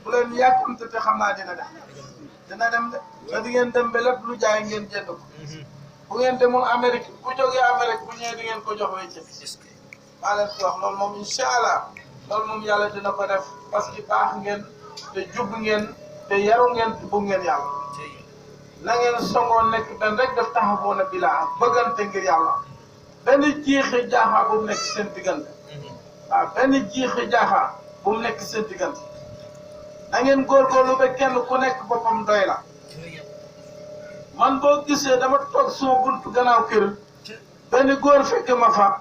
bu leen yàkkamte te xam naa dina dem de te di ngeen dem ba lépp lu jaay ngeen jënd ko bu ngeen demoon Amérique bu jógee Amérique bu ñëwee di ngeen ko jox wéccet maa leen ko wax loolu moom incha allah loolu moom yàlla dina ko def parce que baax ngeen te jub ngeen te yaru ngeen te bëgg ngeen yàlla na ngeen songoon nekk benn rek def taxawoon a bilaa bëggante ngir yàlla benn jiixi jaaxaa bu mu nekk seen diggante waaw benn jiixi jaaxaa bu mu nekk seen diggante na ngeen góorgóorlu ba kenn ku nekk boppam doy la man boo gisee dama toog suma buntu gannaaw kër benn góor fekk ma fa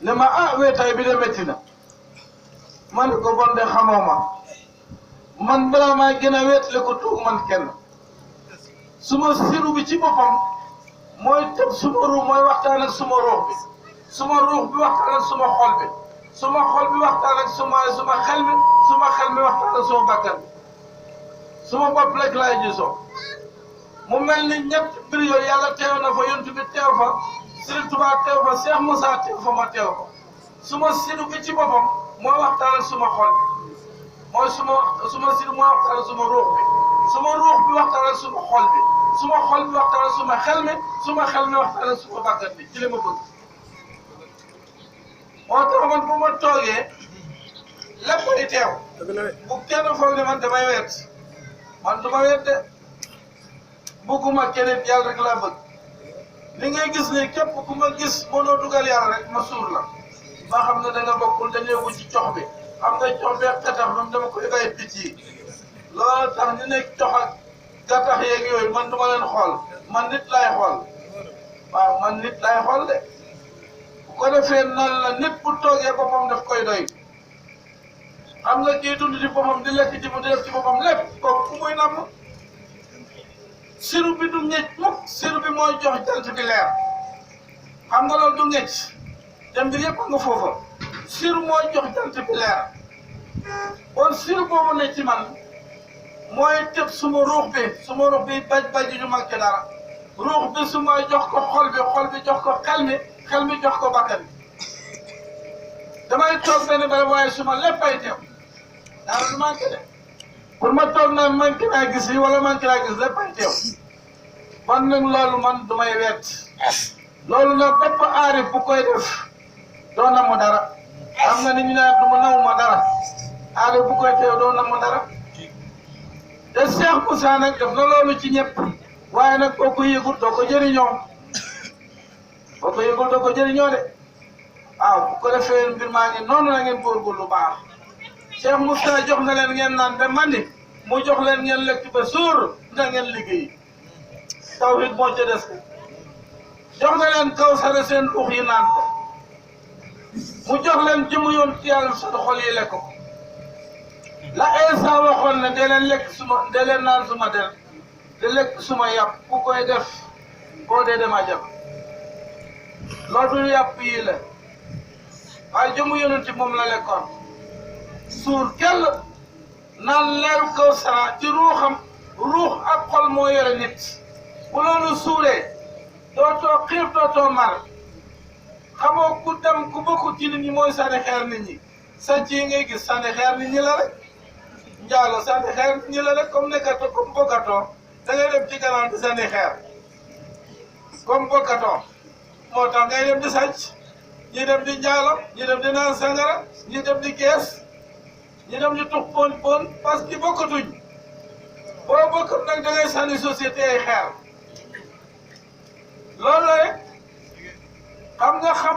ne ma ah weetaay bi de métti na man ko bon de xamoo ma man balaa maa gën a weetale ko tuug man kenn suma siru bi ci boppam mooy tëb suma ruux mooy waxtaan ak suma ruux bi suma ruux bi waxtaan ak suma xol bi suma xol bi waxtaan ak suma xel bi suma xel mi waxtaan ak suma bakkan bi suma bopp rek laay gisoo mu mel ni ñett mbir yooyu yàlla teew na fa yontu bi teew fa Sëriñ Tuubaa teew fa Cheikh Moussa teew fa ma teew fa suma siru bi ci boppam mooy waxtaan ak suma xol bi mooy suma siru mooy waxtaan ak suma ruux bi suma ruux bi waxtaan ak suma xol bi suma xol bi waxtaan ak suma xel mi waxtaan ak suma bakkan bi ci li ma bëgg moo tax man bu ma toogee lépp ay teew bu kenn foog ne man damay wet man du ma wet de bëgguma keneen yàlla rek laa bëgg li ngay gis ne képp ku ma gis mënoo dugal yàlla rek ma suur la ma xam ne da nga bokkul dañuy wut ci cox bi xam nga cox bi ak xetax moom dama koy bàyyi picc yi loolu tax ñu nekk cox ak gattax yeeg yooyu man du ma leen xool man nit laay xool waaw man nit laay xool de bu ko defee noonu la nit bu toogee boppam daf koy doy xam nga kii dund ci boppam di lekk ci mu di def ci boppam lépp kooku fu muy namm siru bi du ñecc mukk siru bi mooy jox jant bi leer xam nga loolu du ñecc dem bi yëpp nga foofa siru mooy jox jant bi leer kon siru boobu ne ci man mooy tëb suma ruux bi baj ñu manqué dara ruux bi su ma jox ko xol bi jox ko xel mi jox ko bakkan bi damay toog benn bala waaye suma léppay teew dara du manqué de pour ma toog naa manqué naa gis yi wala manqué naa gis léppay teew man nag loolu man du may wet loolu nag bépp aarif bu koy def doo namm dara xam nga ni ñu naan du ma nawuma dara aarif bu koy teew doo namm dara te Cheikh Moussa nag def na loolu ci ñëpp waaye nag boo ko yëgul doo ko jëriñoo de waaw bu ko defee mbir maa ngi noonu la ngeen góorgóorlu lu baax Cheikh Moussa jox na leen ngeen naan ba mandi mu jox leen ngeen lekk ba suur da ngeen liggéey tawhid moo ca des jox na leen kawsara seen ruux yi naan ko mu jox leen jëmu yoon ci yàlla seen xol yi lekk ko la Isa waxoon ne dee leen naan suma der te lekk suma yàpp ku koy def boo dee dema jam loolu du yàpp yi la waaye jëmu yonent moom la lekkoon suur kell naan leeru kawsara ci ruuxam ruux ak xol moo yore nit bu loolu suuree dootoo xiif dootoo mar xamoo ku dem ku bokk ci nit ñi mooy sànni xeer nit ñi sànc yi ngay gis sànni xeer nit ñi la rek njaalo sànni xeer nit ñi la rek comme nekkatoo comme bokkatoo da ngay dem ci gannaaw di sànni xeer comme bokkatoo moo tax ngay dem di sàcc ñi dem di njaalo ñi dem di naan sangara ñi dem di gees ñi dem di tux pon parce que bokkatuñ boo bokkat nag da ngay sànni société ay xeer loolu la rek xam nga